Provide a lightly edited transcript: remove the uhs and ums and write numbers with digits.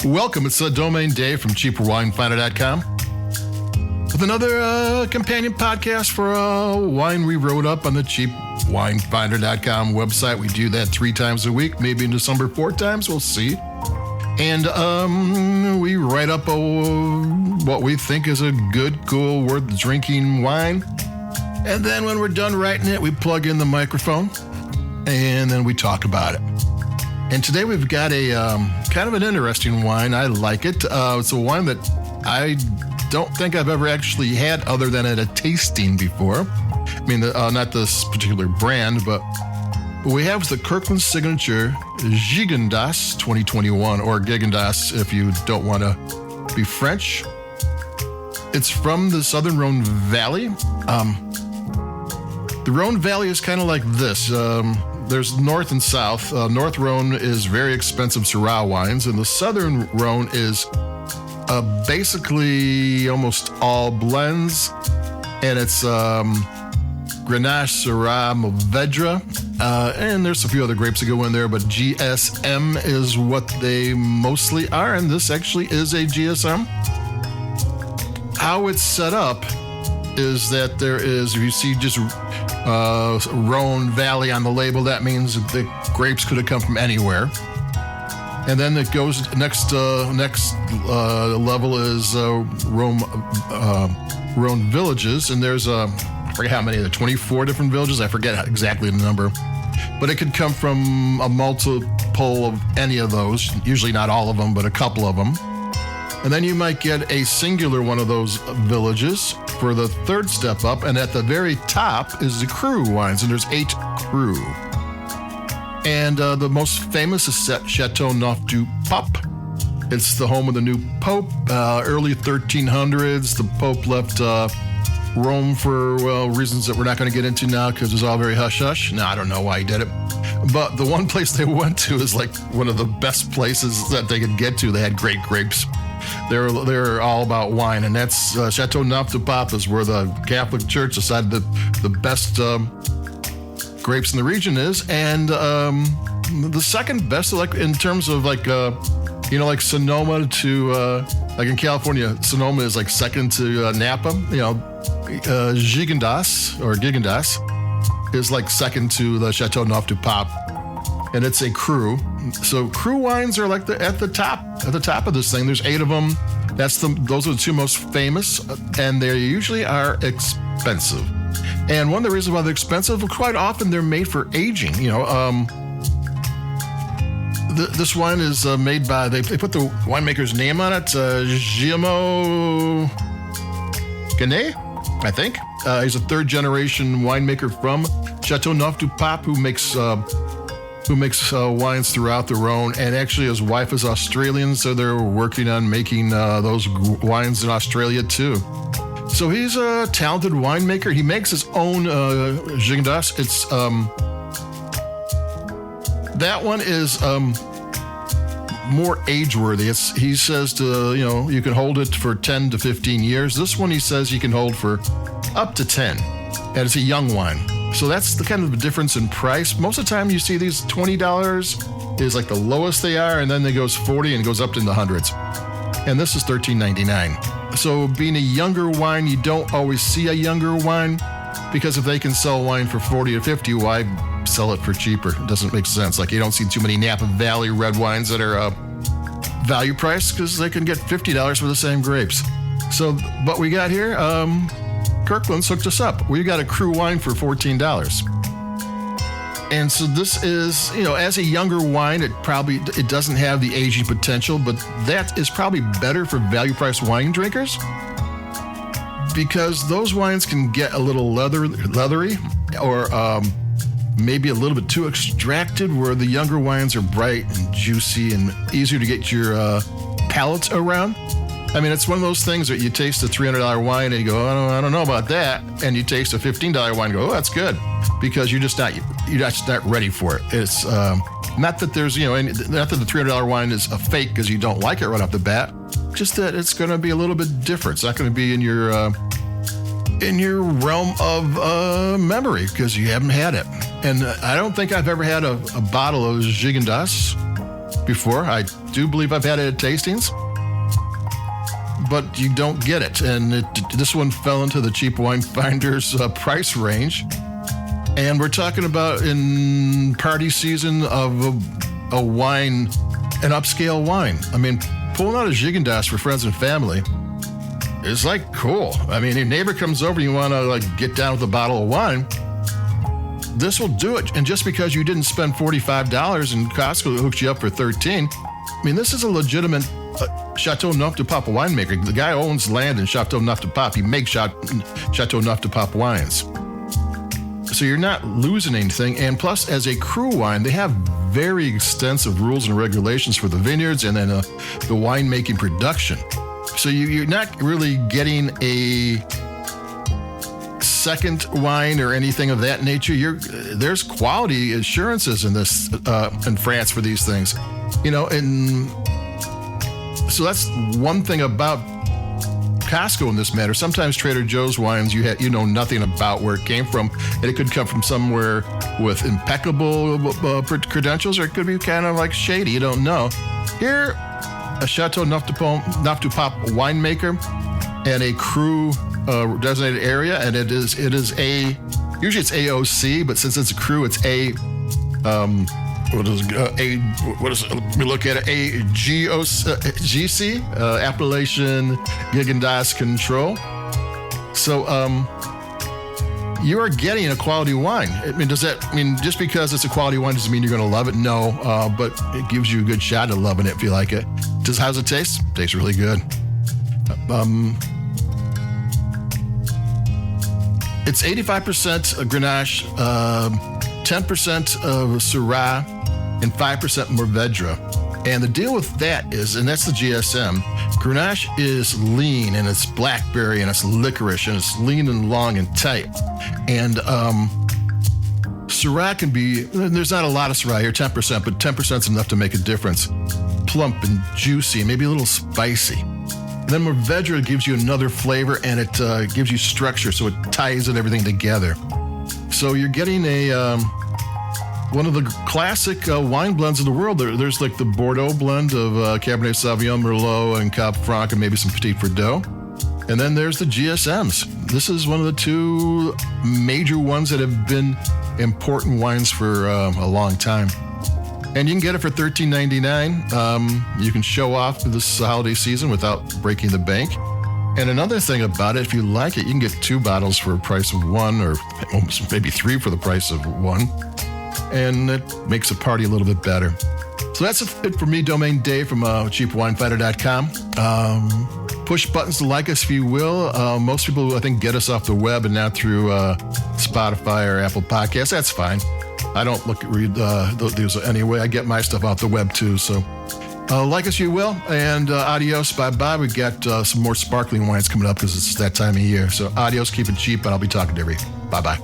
Welcome, it's Domain Dave from CheaperWineFinder.com with another companion podcast for wine we wrote up on the CheapWineFinder.com website. We do that 3 times a week, maybe in December 4 times, we'll see. And we write up what we think is a good, cool, worth drinking wine. And then when we're done writing it, we plug in the microphone and then we talk about it. And today we've got a kind of an interesting wine. I like it. It's a wine that I don't think I've ever actually had other than at a tasting before. I mean, not this particular brand, but we have the Kirkland signature Gigondas 2021, or Gigondas if you don't want to be French. It's from the southern Rhone Valley. The Rhone Valley is kind of like this. There's north and south. North Rhone is very expensive Syrah wines, and the southern Rhone is basically almost all blends, and it's Grenache, Syrah, Mourvedre, and there's a few other grapes that go in there, but GSM is what they mostly are, and this actually is a GSM. How it's set up is that there is, if you see just Rhone Valley on the label, that means the grapes could have come from anywhere. And then it goes next level is Rhone villages, and there's I forget how many, 24 different villages. I forget exactly the number, but it could come from a multiple of any of those. Usually not all of them, but a couple of them. And then you might get a singular one of those villages for the third step up. And at the very top is the Cru wines, and there's 8 Cru. And the most famous is Chateauneuf du Pope. It's the home of the new Pope. Early 1300s, the Pope left Rome for, well, reasons that we're not going to get into now because it's all very hush-hush. No, I don't know why he did it. But the one place they went to is like one of the best places that they could get to. They had great grapes. They're all about wine, and that's Chateauneuf du Pope is where the Catholic Church decided that the best grapes in the region is, and the second best, like in terms of like like Sonoma to like in California, Sonoma is like second to Napa. Gigondas is like second to the Chateauneuf du Pope. And it's a Cru. So Cru wines are like at the top of this thing. There's 8 of them. Those are the 2 most famous, and they usually are expensive. And one of the reasons why they're expensive, quite often they're made for aging. This wine is made by, they put the winemaker's name on it, Guillaume Genet, I think. He's a 3rd generation winemaker from Chateauneuf du Pope who makes wines throughout the Rhone, and actually his wife is Australian, so they're working on making those wines in Australia too. So he's a talented winemaker. He makes his own Gigondas. It's that one is more age-worthy. He says you can hold it for 10 to 15 years. This one he says you can hold for up to 10, and it's a young wine. So that's the kind of the difference in price. Most of the time you see these $20 is like the lowest they are, and then it goes 40 and goes up in the hundreds. And this is $13.99. So being a younger wine, you don't always see a younger wine, because if they can sell wine for 40 or 50, why sell it for cheaper? It doesn't make sense. Like you don't see too many Napa Valley red wines that are value price because they can get $50 for the same grapes. So, but we got here, Kirkland's hooked us up. We got a Cru wine for $14. And so this is, as a younger wine, it doesn't have the aging potential, but that is probably better for value price wine drinkers, because those wines can get a little leathery or maybe a little bit too extracted, where the younger wines are bright and juicy and easier to get your palate around. I mean, it's one of those things that you taste a $300 wine and you go, I don't know about that. And you taste a $15 wine and go, oh, that's good. Because you're just not ready for it. It's not that there's, not that the $300 wine is a fake because you don't like it right off the bat. Just that it's going to be a little bit different. It's not going to be in your realm of memory because you haven't had it. And I don't think I've ever had a bottle of Gigondas before. I do believe I've had it at tastings, but you don't get it. And this one fell into the cheap wine finder's price range. And we're talking about in party season of a wine, an upscale wine. I mean, pulling out a Gigondas for friends and family is like cool. I mean, your neighbor comes over and you want to like get down with a bottle of wine, this will do it. And just because you didn't spend $45 and Costco hooks you up for $13, I mean, this is a legitimate Chateauneuf du Pope winemaker. The guy owns land in Chateauneuf du Pope. He makes Chateauneuf du Pope wines. So you're not losing anything. And plus, as a Cru wine, they have very extensive rules and regulations for the vineyards and then the winemaking production. So you're not really getting a second wine or anything of that nature. There's quality assurances in this in France for these things, and so that's one thing about Costco in this matter. Sometimes Trader Joe's wines, you know nothing about where it came from, and it could come from somewhere with impeccable credentials, or it could be kind of like shady. You don't know. Here, a Chateauneuf du Pope winemaker and a Cru designated area, and it is usually it's AOC, but since it's a Cru, it's let me look at it, GC, Appellation Gigondas Control. So you are getting a quality wine. I mean, just because it's a quality wine doesn't mean you're going to love it? No, but it gives you a good shot at loving it if you like it. How's it taste? Tastes really good. It's 85% Grenache, 10% Syrah, and 5% Mourvedre. And the deal with that is, and that's the GSM, Grenache is lean, and it's blackberry, and it's licorice, and it's lean and long and tight. And Syrah can be, there's not a lot of Syrah here, 10%, but 10% is enough to make a difference. Plump and juicy, and maybe a little spicy. And then Mourvedre gives you another flavor, and it gives you structure, so it ties everything together. So you're getting one of the classic wine blends of the world. There's like the Bordeaux blend of Cabernet Sauvignon, Merlot, and Cab Franc, and maybe some Petit Verdot. And then there's the GSMs. This is one of the two major ones that have been important wines for a long time. And you can get it for $13.99. You can show off this holiday season without breaking the bank. And another thing about it, if you like it, you can get 2 bottles for the price of 1, or almost maybe 3 for the price of 1. And it makes the party a little bit better. So that's it for me, Domain Dave from cheapwinefighter.com. Push buttons to like us if you will. Most people, I think, get us off the web and not through Spotify or Apple Podcasts. That's fine. I don't read those anyway. I get my stuff off the web too. So like us if you will. And adios, bye-bye. We've got some more sparkling wines coming up because it's that time of year. So adios, keep it cheap, and I'll be talking to everybody. Bye-bye.